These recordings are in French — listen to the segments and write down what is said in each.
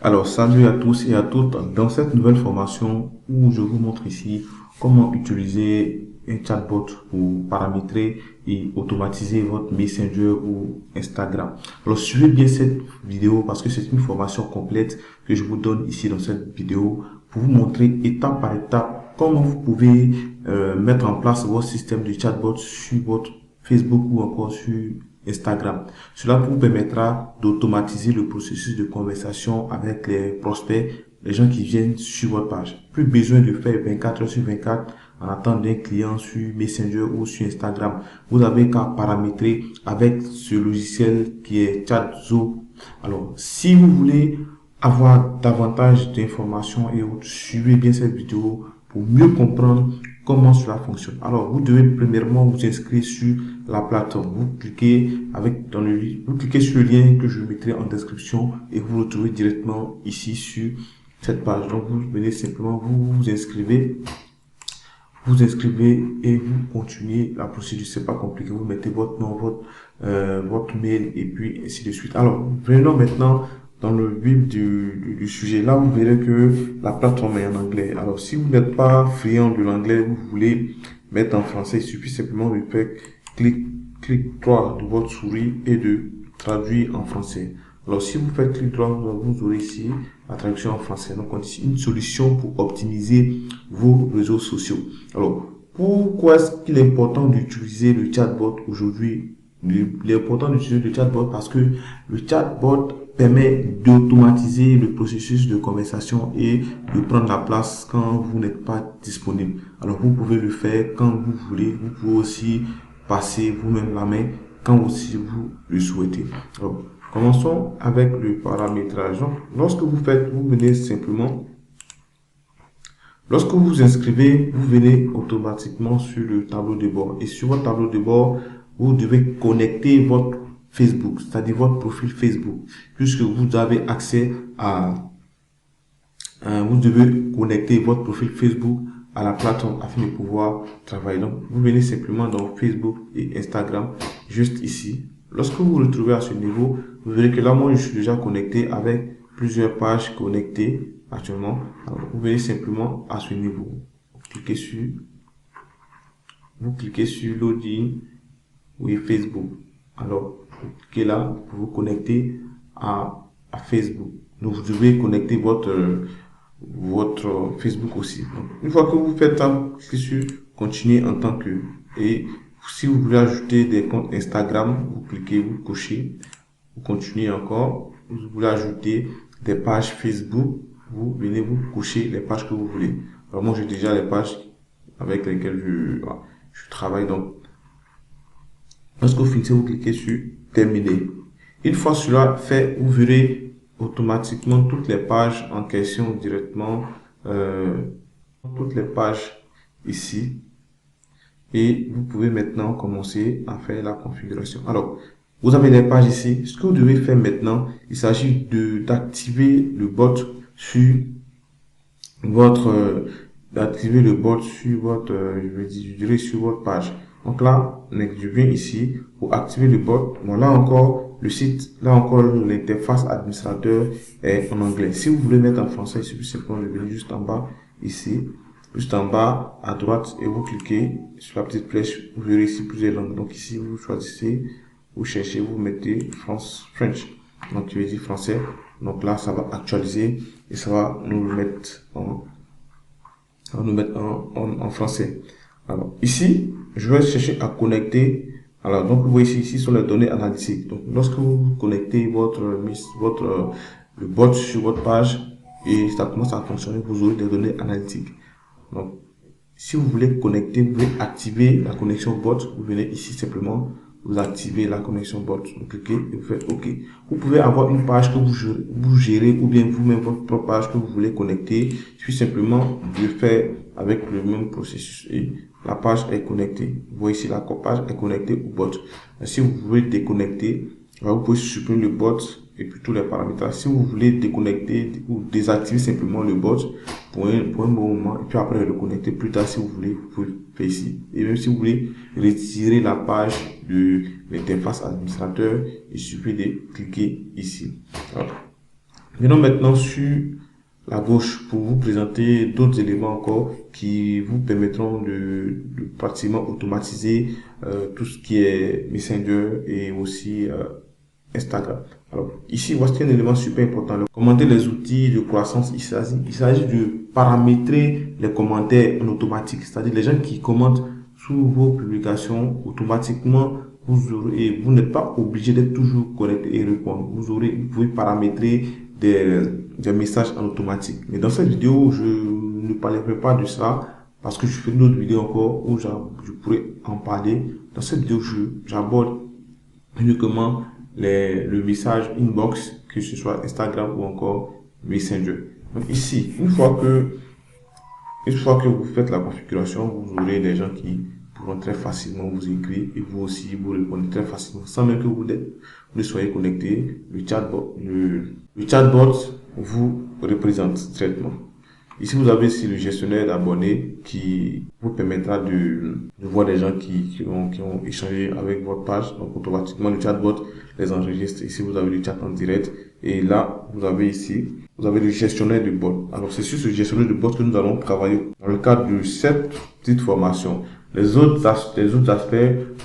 Alors, salut à tous et à toutes. Dans cette nouvelle formation où je vous montre ici comment utiliser un chatbot pour paramétrer et automatiser votre Messenger ou Instagram. Alors, suivez bien cette vidéo parce que c'est une formation complète que je vous donne ici dans cette vidéo pour vous montrer étape par étape comment vous pouvez mettre en place votre système de chatbot sur votre Facebook ou encore sur Instagram. Cela vous permettra d'automatiser le processus de conversation avec les prospects, les gens qui viennent sur votre page. Plus besoin de faire 24 heures sur 24 en attendant d'un client sur Messenger ou sur Instagram. Vous avez qu'à paramétrer avec ce logiciel qui est ChatZoo. Alors, si vous voulez avoir davantage d'informations et autres, suivez bien cette vidéo pour mieux comprendre comment cela fonctionne. Alors, vous devez premièrement vous inscrire sur la plateforme. Vous cliquez vous cliquez sur le lien que je mettrai en description et vous vous retrouvez directement ici sur cette page. Donc, vous venez simplement vous inscrivez et vous continuez la procédure. C'est pas compliqué. Vous mettez votre nom, votre mail et puis ainsi de suite. Alors, venons maintenant dans le vif du sujet. Là, vous verrez que la plateforme est en anglais. Alors, si vous n'êtes pas friand de l'anglais, vous voulez mettre en français, il suffit simplement de faire clic droit de votre souris et de traduire en français. Alors, si vous faites clic droit, vous aurez ici la traduction en français. Donc, on a ici une solution pour optimiser vos réseaux sociaux. Alors, pourquoi est-ce qu'il est important d'utiliser le chatbot aujourd'hui? Il est important d'utiliser le chatbot parce que le chatbot permet d'automatiser le processus de conversation et de prendre la place quand vous n'êtes pas disponible. Alors, vous pouvez le faire quand vous voulez. Vous pouvez aussi passer vous-même la main quand aussi vous le souhaitez. Alors, commençons avec le paramétrage. Donc, vous venez simplement, lorsque vous vous inscrivez, vous venez automatiquement sur le tableau de bord. Et sur votre tableau de bord, vous devez connecter votre Facebook, c'est-à-dire votre profil Facebook, puisque vous avez accès vous devez connecter votre profil Facebook à la plateforme afin de pouvoir travailler. Donc, vous venez simplement dans Facebook et Instagram, juste ici. Lorsque vous vous retrouvez à ce niveau, vous verrez que là, moi, je suis déjà connecté avec plusieurs pages connectées actuellement. Alors, vous venez simplement à ce niveau. Vous cliquez sur login, oui, Facebook. Alors, vous cliquez là pour vous connecter à Facebook. Donc, vous devez connecter votre Facebook aussi. Donc, une fois que vous faites ça, cliquez sur continuer en tant que, et si vous voulez ajouter des comptes Instagram, vous cliquez, vous cochez, vous continuez encore. Vous voulez ajouter des pages Facebook, vous venez vous cocher les pages que vous voulez. Alors moi j'ai déjà les pages avec lesquelles je travaille. Donc lorsque vous finissez, vous cliquez sur terminer. Une fois cela fait, vous verrez automatiquement toutes les pages en question directement, toutes les pages ici. Et vous pouvez maintenant commencer à faire la configuration. Alors, vous avez les pages ici. Ce que vous devez faire maintenant, il s'agit d'activer le bot sur je dirais sur votre page. Donc là, je viens ici pour activer le bot. Bon, là encore, le site, là encore, l'interface administrateur est en anglais. Si vous voulez mettre en français, il suffit simplement de venir juste en bas, ici, juste en bas, à droite, et vous cliquez sur la petite flèche. Vous verrez ici plusieurs langues. Donc ici, vous choisissez, vous cherchez, vous mettez French. Donc, je vais dire français. Donc là, ça va actualiser et ça va nous le mettre en français. Alors ici, je vais chercher à connecter. Alors donc vous voyez ici sont les données analytiques. Donc lorsque vous connectez le bot sur votre page et ça commence à fonctionner, vous aurez des données analytiques. Donc si vous voulez connecter, vous voulez activer la connexion bot, vous venez ici simplement, vous activez la connexion bot, vous cliquez et vous faites OK. Vous pouvez avoir une page que vous gérez ou bien vous-même votre propre page que vous voulez connecter, puis simplement de faire avec le même processus et la page est connectée. Vous voyez ici la page est connectée au bot. Si vous voulez déconnecter, vous pouvez supprimer le bot et puis tous les paramètres. Si vous voulez déconnecter ou désactiver simplement le bot pour un bon moment et puis après le connecter plus tard si vous voulez, vous pouvez faire ici. Et même si vous voulez retirer la page de l'interface administrateur, il suffit de cliquer ici. Alors, Venons maintenant sur la gauche pour vous présenter d'autres éléments encore qui vous permettront de pratiquement automatiser tout ce qui est Messenger et aussi Instagram. Alors, ici, voici un élément super important. Commander les outils de croissance, il s'agit de paramétrer les commentaires en automatique. C'est-à-dire les gens qui commentent sous vos publications, automatiquement, vous n'êtes pas obligé d'être toujours correct et répondre. Vous pouvez paramétrer des messages en automatique. Mais dans cette vidéo, je ne parlerai pas de ça parce que je fais d'autres vidéos encore où je pourrais en parler. Dans cette vidéo, j'aborde uniquement le message inbox, que ce soit Instagram ou encore Messenger. Donc ici, une fois que vous faites la configuration, vous aurez des gens qui pourront très facilement vous écrire et vous aussi vous répondez très facilement sans même que vous ne soyez connecté. Le chatbot vous représente directement. Ici, vous avez ici le gestionnaire d'abonnés qui vous permettra de voir des gens qui ont échangé avec votre page. Donc, automatiquement, le chatbot les enregistre. Ici, vous avez le chat en direct. Et là, vous avez le gestionnaire de bot. Alors, c'est sur ce gestionnaire de bot que nous allons travailler dans le cadre de cette petite formation. Les autres aspects,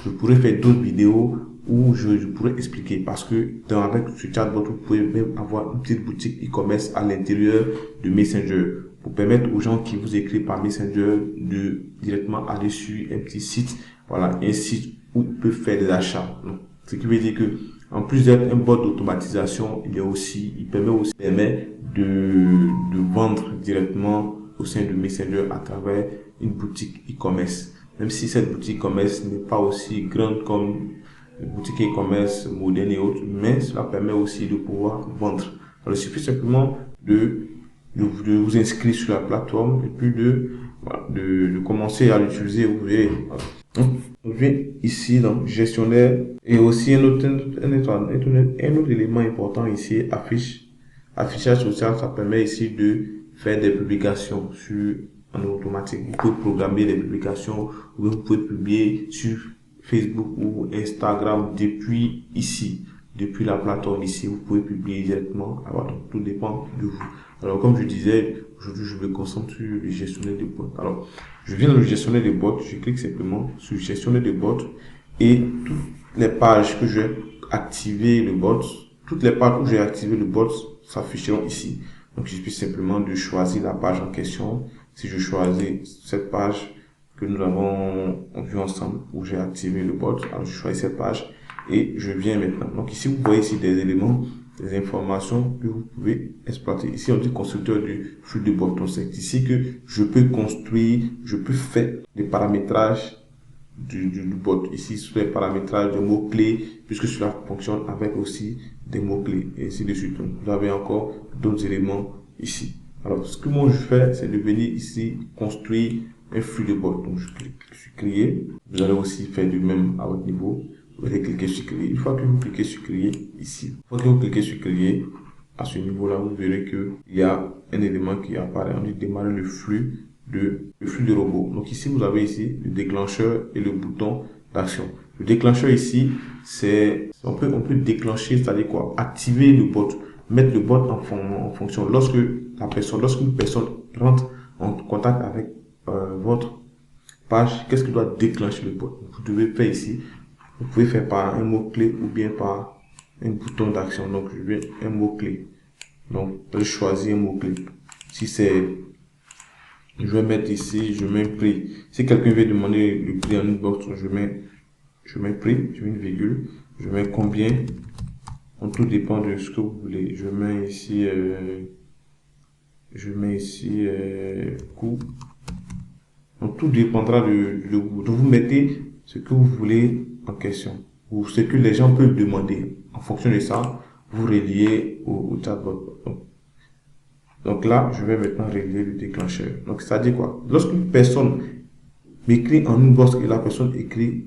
je pourrais faire d'autres vidéos où je pourrais expliquer parce que avec ce chatbot, vous pouvez même avoir une petite boutique e-commerce à l'intérieur de Messenger pour permettre aux gens qui vous écrivent par Messenger de directement aller sur un petit site, voilà, un site où ils peuvent faire des achats. Donc, ce qui veut dire que en plus d'être un bot d'automatisation, il permet de vendre directement au sein de Messenger à travers une boutique e-commerce. Même si cette boutique e-commerce n'est pas aussi grande comme une boutique e-commerce moderne et autres, mais cela permet aussi de pouvoir vendre. Alors, il suffit simplement de vous inscrire sur la plateforme et puis de commencer à l'utiliser. Vous verrez. Voilà. On vient ici dans gestionnaire et aussi un autre élément important ici, affichage social. Ça permet ici de faire des publications en automatique. Vous pouvez programmer des publications ou vous pouvez publier sur Facebook ou Instagram depuis la plateforme ici. Vous pouvez publier directement. Alors, donc, tout dépend de vous. Alors, comme je disais, aujourd'hui, je me concentre sur le gestionnaire de bots. Alors, je viens dans le gestionnaire de bots, je clique simplement sur le gestionnaire de bots et toutes les pages que j'ai activé le bot, toutes les pages où j'ai activé le bot s'afficheront ici. Donc, il suffit simplement de choisir la page en question. Si je choisis cette page que nous avons vu ensemble où j'ai activé le bot, alors je choisis cette page et je viens maintenant. Donc, ici, vous voyez ici des éléments, des informations que vous pouvez exploiter. Ici, on dit constructeur du flux de bot. Donc, c'est ici que je peux construire, je peux faire des paramétrages du bot. Ici, sur les paramétrages de mots-clés, puisque cela fonctionne avec aussi des mots-clés, et ainsi de suite. Donc, vous avez encore d'autres éléments ici. Alors, ce que moi je fais, c'est de venir ici construire un flux de bot. Donc, je clique sur créer. Vous allez aussi faire du même à votre niveau. Vous allez cliquer sur créer. Une fois que vous cliquez sur créer ici, une fois que vous cliquez sur créer, à ce niveau-là, vous verrez que il y a un élément qui apparaît. On dit démarrer le flux de robot. Donc ici, vous avez ici le déclencheur et le bouton d'action. Le déclencheur ici, on peut déclencher, c'est-à-dire quoi? Activer le bot, mettre le bot en fonction. Lorsqu'une personne rentre en contact avec votre page, qu'est-ce qui doit déclencher le bot? Vous devez faire ici. Vous pouvez faire par un mot-clé ou bien par un bouton d'action. Donc, je vais un mot-clé. Donc, je choisis un mot-clé. Si je vais mettre ici, je mets un prix. Si quelqu'un veut demander le prix en inbox, je mets prix, je mets une virgule, je mets combien. Donc, tout dépend de ce que vous voulez. Je mets ici coût. Donc, tout dépendra de vous. Donc, vous mettez ce que vous voulez en question ou ce que les gens peuvent demander. En fonction de ça, vous reliez au chatbot. Donc là, je vais maintenant régler le déclencheur. Donc, c'est-à-dire quoi? Lorsqu'une personne m'écrit en inbox et la personne écrit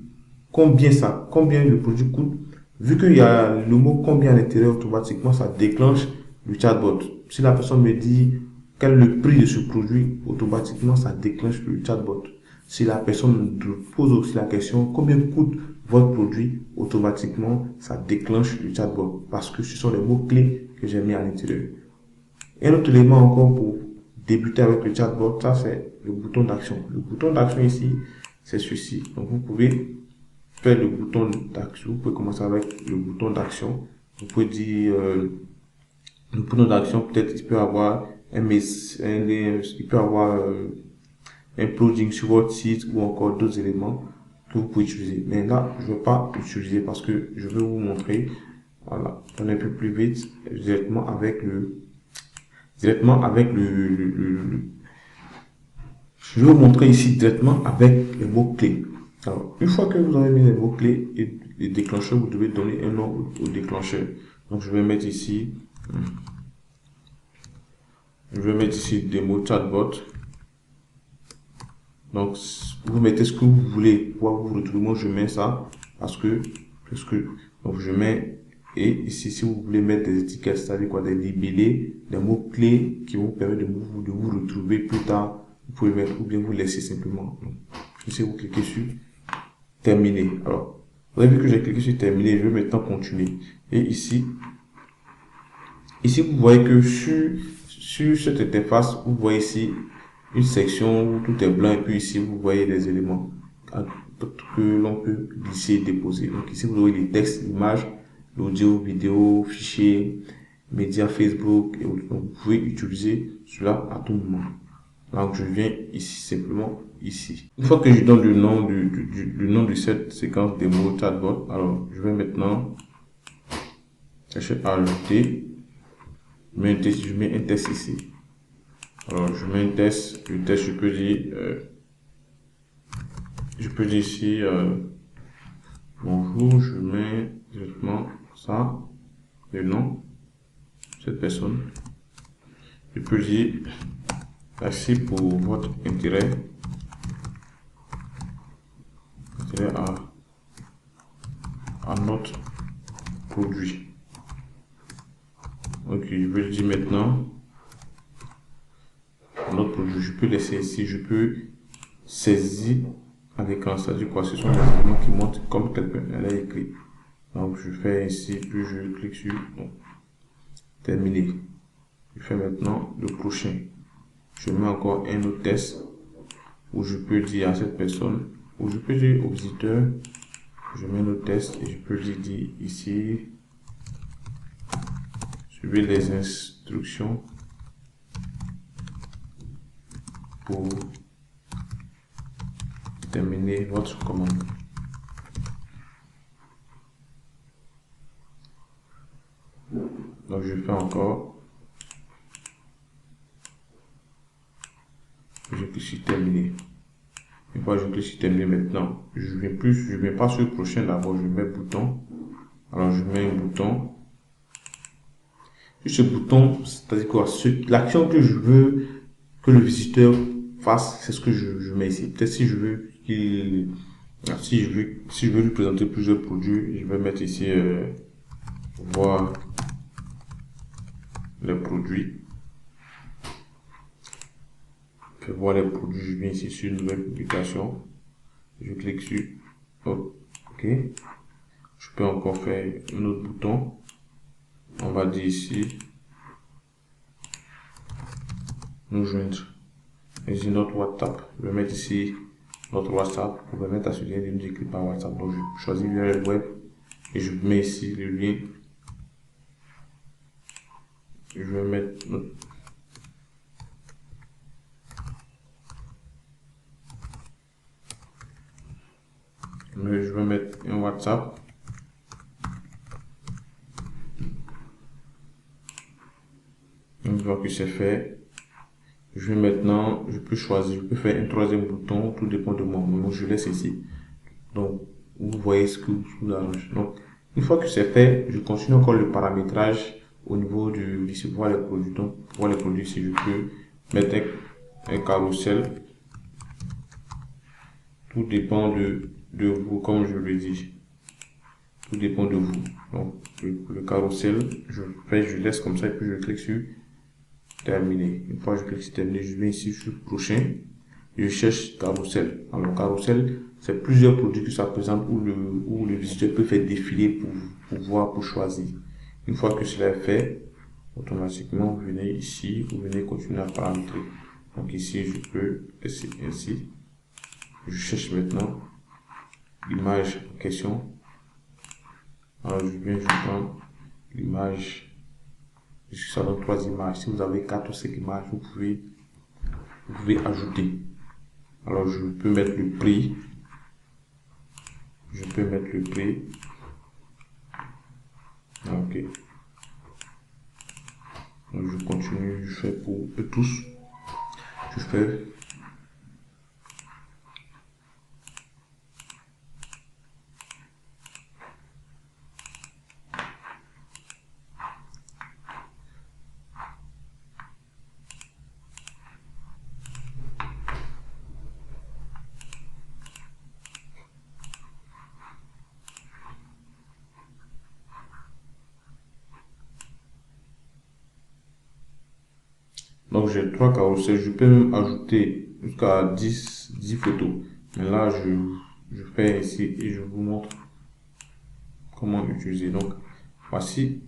combien le produit coûte, vu qu'il y a le mot combien à l'intérieur, automatiquement, ça déclenche le chatbot. Si la personne me dit quel est le prix de ce produit, automatiquement, ça déclenche le chatbot. Si la personne pose aussi la question combien coûte votre produit, automatiquement, ça déclenche le chatbot parce que ce sont les mots-clés que j'ai mis à l'intérieur. Un autre élément encore pour débuter avec le chatbot, ça c'est le bouton d'action. Le bouton d'action ici, c'est ceci. Donc vous pouvez faire le bouton d'action. Vous pouvez commencer avec le bouton d'action. Vous pouvez dire le bouton d'action, peut-être il peut avoir il peut avoir un plugin sur votre site ou encore d'autres éléments que vous pouvez utiliser. Mais là, je ne vais pas utiliser parce que je vais vous montrer. Voilà, on est un peu plus vite directement avec je vais vous montrer ici directement avec les mots-clés. Alors, une fois que vous avez mis les mots-clés et les déclencheurs, vous devez donner un nom au déclencheur. Donc, je vais mettre ici des mots chatbot. Donc, vous mettez ce que vous voulez pour vous retrouver. Moi, je mets ça parce que donc je mets, et ici, si vous voulez mettre des étiquettes, c'est-à-dire quoi, des libellés, des mots-clés qui vont vous permettre de vous retrouver plus tard, vous pouvez mettre ou bien vous laisser simplement. Donc, ici, vous cliquez sur terminer. Alors, vous avez vu que j'ai cliqué sur terminer, je vais maintenant continuer. Et ici, vous voyez que sur cette interface, vous voyez ici une section où tout est blanc et puis ici, vous voyez des éléments que l'on peut glisser et déposer. Donc ici, vous aurez les textes, l'image, l'audio, vidéo, fichier, médias Facebook et autres. Donc, vous pouvez utiliser cela à tout moment. Donc, je viens ici, simplement ici. Une fois que je donne le nom de cette séquence des mots chatbot, alors je vais maintenant chercher à ajouter. Je mets un test ici. Alors, je mets un test. Le test, je peux dire ici, bonjour, je mets directement ça, le nom de cette personne. Je peux dire, merci pour votre intérêt à notre produit. Ok, je vais le dire maintenant. Notre produit, je peux laisser ici, je peux saisir à l'écran, c'est-à-dire quoi, ce sont des éléments qui montrent comme quelqu'un a écrit. Donc je fais ici, puis je clique sur bon, terminer. Je fais maintenant le prochain. Je mets encore un autre test où je peux dire à cette personne, où je peux dire au visiteur, je mets un autre test et je peux lui dire ici, suivez les instructions pour terminer votre commande. Donc je fais encore. Je clique sur terminer. Une fois que je clique sur terminer maintenant, je viens pas sur le prochain d'abord, je mets bouton. Alors je mets un bouton. Ce bouton, c'est-à-dire quoi? L'action que je veux que le visiteur fasse, c'est ce que je mets ici. Peut-être si je veux si je veux lui présenter plusieurs produits, je vais mettre ici voir les produits. Je vais voir les produits, je viens ici sur nouvelle publication. Je clique sur OK. Je peux encore faire un autre bouton. On va dire ici nous joindre. Ici notre WhatsApp. Je vais mettre ici notre WhatsApp pour permettre à celui de nous écrire par WhatsApp. Donc je choisis le web et je mets ici le lien. Je vais mettre notre je vais mettre un WhatsApp. Une fois que c'est fait, je vais maintenant, je peux choisir, je peux faire un troisième bouton, tout dépend de moi. Donc je laisse ici. Donc vous voyez ce que vous arrange. Donc une fois que c'est fait, je continue encore le paramétrage au niveau du ici voir les produits. Donc pour voir les produits, si je peux mettre un carrousel. Tout dépend de vous, comme je le dis. Tout dépend de vous. Donc le carrousel, je laisse comme ça et puis je clique sur terminer. Une fois que je clique sur terminer, je viens ici sur prochain. Je cherche carrousel. Alors carrousel, c'est plusieurs produits que ça présente où le visiteur peut faire défiler pour voir, pour choisir. Une fois que cela est fait, automatiquement, vous venez ici, vous venez continuer à paramétrer. Donc ici, je peux laisser ainsi. Je cherche maintenant l'image en question. Alors, je prends l'image. Ça donne 3 images. Si vous avez 4 ou 5 images, vous pouvez ajouter. Alors, je peux mettre le prix. Je peux mettre le prix. Ok. Donc, je continue, je fais pour eux tous. Je fais. Donc, j'ai 3 carousels. Je peux même ajouter jusqu'à 10 photos. Mais là, je fais ici et je vous montre comment utiliser. Donc, voici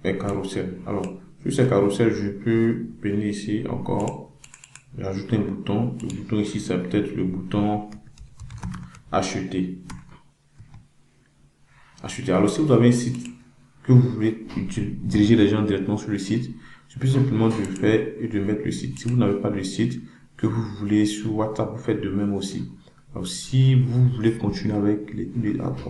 les carousels. Alors, sur ces carousels, je peux venir ici encore. J'ajoute un bouton. Le bouton ici, c'est peut-être le bouton acheter. Acheter. Alors, si vous avez un site que vous voulez diriger les gens directement sur le site, c'est plus simplement de faire et de mettre le site. Si vous n'avez pas de site que vous voulez sur WhatsApp, vous faites de même aussi. Alors, si vous voulez continuer avec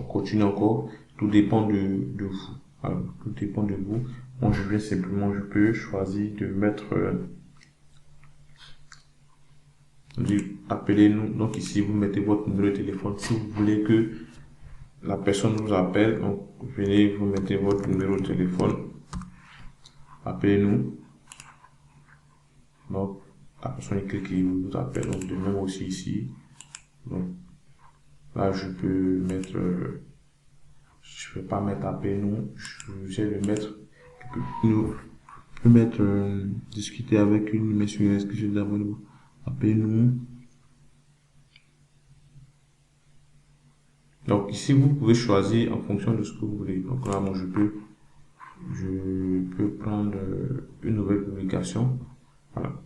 continuer encore, tout dépend de vous. Alors, tout dépend de vous. Moi, je vais simplement, je peux choisir de mettre appelez-nous. Donc ici, vous mettez votre numéro de téléphone. Si vous voulez que la personne vous appelle, donc venez, vous mettez votre numéro de téléphone. Appelez-nous. Donc, la personne clique et vous appelle. Donc, de même aussi ici. Donc, là, je peux mettre, je ne vais pas mettre appelez-nous. Je vais le mettre, nous, je peux mettre, discuter avec une monsieur, est-ce que je dois appelez-nous. Donc, ici, vous pouvez choisir en fonction de ce que vous voulez. Donc, là, moi, je peux prendre une nouvelle publication. Voilà.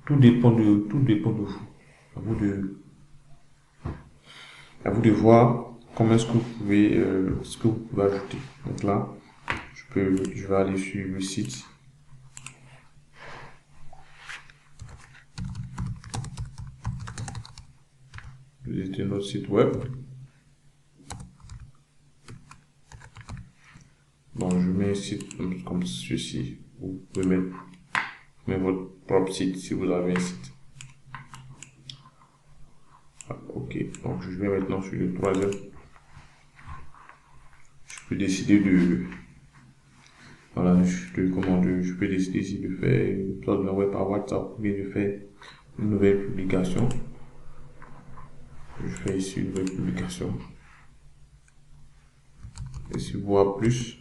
Tout dépend de vous. À vous de voir comment est-ce que vous pouvez, ce que vous pouvez ajouter. Donc là, je vais aller sur le site. Visiter notre site web. Bon, je mets un site comme ceci. Vous pouvez mettre votre propre site si vous avez un site. Ah, ok, donc je vais maintenant sur le troisième. Je peux décider de voilà, je peux décider si de faire soit de l'envoyer par WhatsApp ou bien de faire une nouvelle publication. Je fais ici une nouvelle publication. Et si vous voyez plus,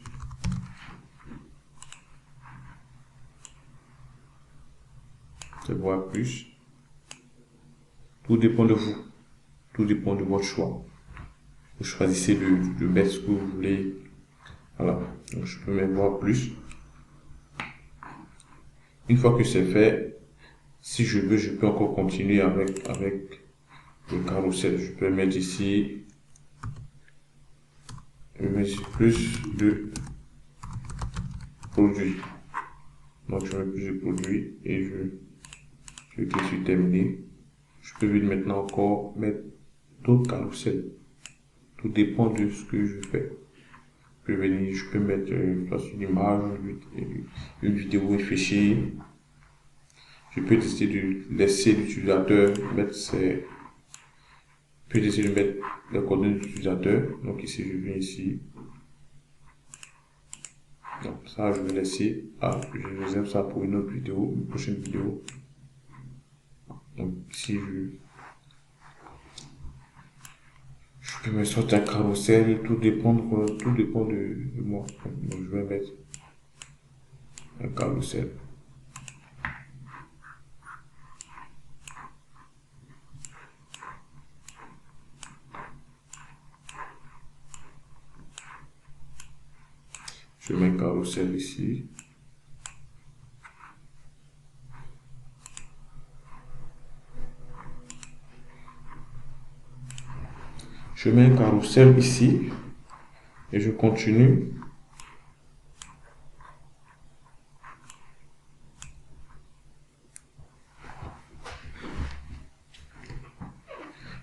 tout dépend de vous. Tout dépend de votre choix. Vous choisissez de mettre ce que vous voulez. Voilà. Donc, je peux même voir plus. Une fois que c'est fait, si je veux, je peux encore continuer avec le carrousel. Je peux mettre ici, plus de produits. Donc, je mets plus de produits et je clique sur terminer. Je peux venir maintenant encore mettre d'autres carousels. Tout dépend de ce que je fais. Je peux mettre une image, une vidéo, un fichier. Je peux décider de laisser l'utilisateur mettre ses. Je peux décider de mettre les coordonnées de l'utilisateur. Donc ici, je viens ici. Donc ça, je vais laisser. Ah, je réserve ça pour une autre vidéo, une prochaine vidéo. Donc ici, je peux me sortir un carrousel, tout dépend de moi. Donc je vais mettre un carrousel. Je mets un carrousel ici. Je mets un carrousel ici et je continue.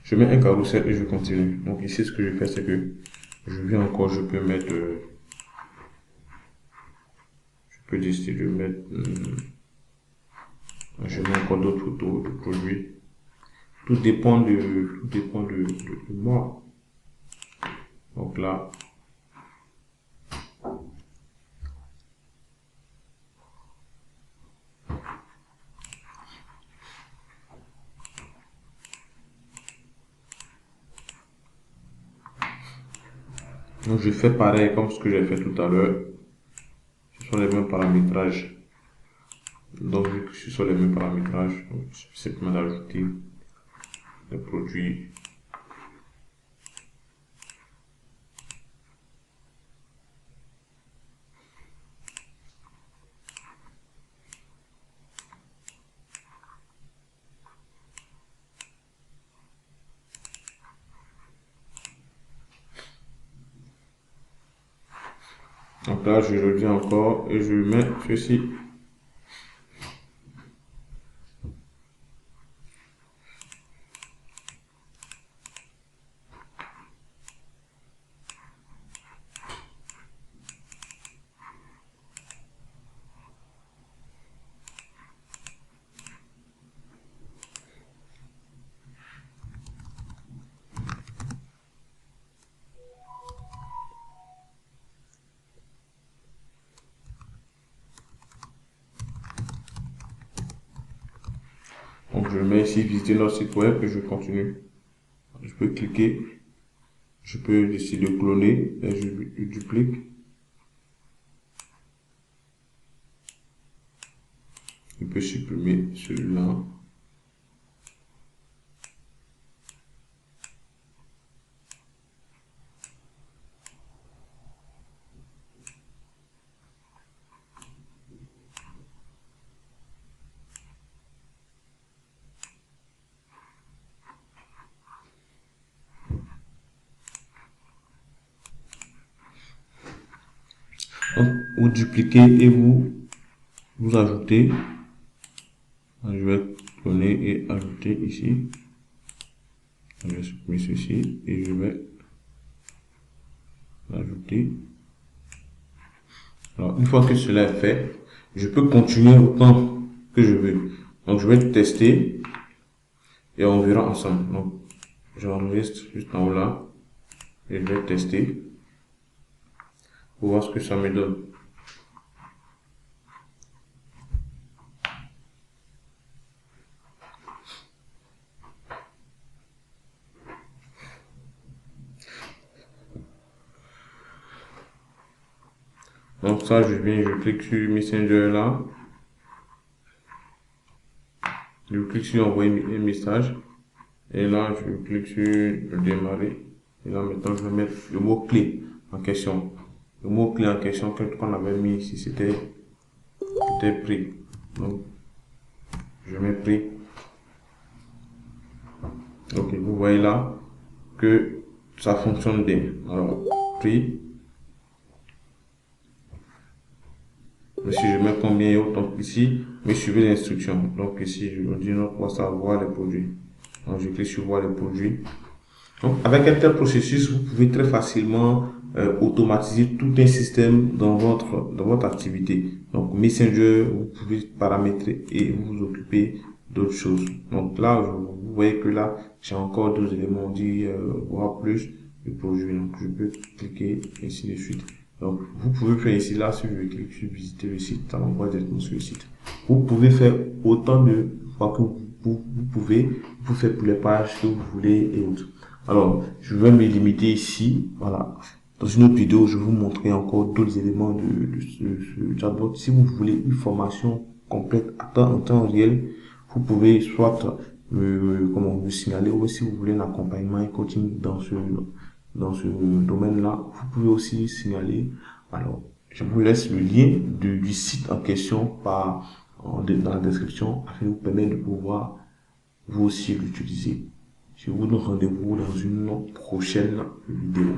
Je mets un carrousel et je continue. Donc ici, ce que je fais, c'est que je viens encore, je peux mettre, je peux décider de mettre, je mets encore d'autres photos de produits. Tout dépend de moi. Donc là, donc je fais pareil comme ce que j'ai fait tout à l'heure. Ce sont les mêmes paramétrages. Donc vu que ce sont les mêmes paramétrages, donc, je peux simplement d'ajouter les produits. Donc là, je reviens encore et je mets ceci. Donc je mets ici visiter notre site web et je continue. Je peux cliquer, je peux décider de cloner et je duplique. Je peux supprimer celui-là. Donc, vous dupliquez et vous ajoutez. Je vais cloner et ajouter ici. Je vais supprimer ceci et je vais l'ajouter. Alors, une fois que cela est fait, je peux continuer autant que je veux. Donc, je vais tester et on verra ensemble. Donc, j'enregistre juste en haut là et je vais tester pour voir ce que ça me donne. Donc ça, je viens, je clique sur Messenger là. Je clique sur envoyer un message. Et là, je clique sur démarrer. Et là, maintenant, je vais mettre le mot-clé en question. Le mot-clé en question qu'on avait mis ici, c'était prix. Donc, je mets prix. Ok, vous voyez là que ça fonctionne bien. Alors, prix. Mais si je mets combien et autres, donc ici, mais suivez l'instruction. Donc ici, je me dis, non, pour ça, voir les produits. Donc, je clique sur voir les produits. Donc, avec un tel processus, vous pouvez très facilement automatiser tout un système dans votre activité. Donc, Messenger, vous pouvez paramétrer et vous occuper d'autres choses. Donc là, vous voyez que là, j'ai encore d'autres éléments, on dit voir plus de produits. Donc, je peux cliquer et ainsi de suite. Donc, vous pouvez faire ici, là, si je clique sur visiter le site, ça m'envoie directement sur le site. Vous pouvez faire autant de fois que vous pouvez, vous faites pour les pages que vous voulez et autres. Alors, je vais me limiter ici, voilà. Dans une autre vidéo, je vais vous montrer encore d'autres éléments de ce chatbot. Si vous voulez une formation complète en temps réel, vous pouvez soit me signaler, ou si vous voulez un accompagnement et coaching dans ce domaine-là, vous pouvez aussi signaler. Alors, je vous laisse le lien du site en question dans la description afin de vous permettre de pouvoir vous aussi l'utiliser. Je vous donne rendez-vous dans une prochaine vidéo.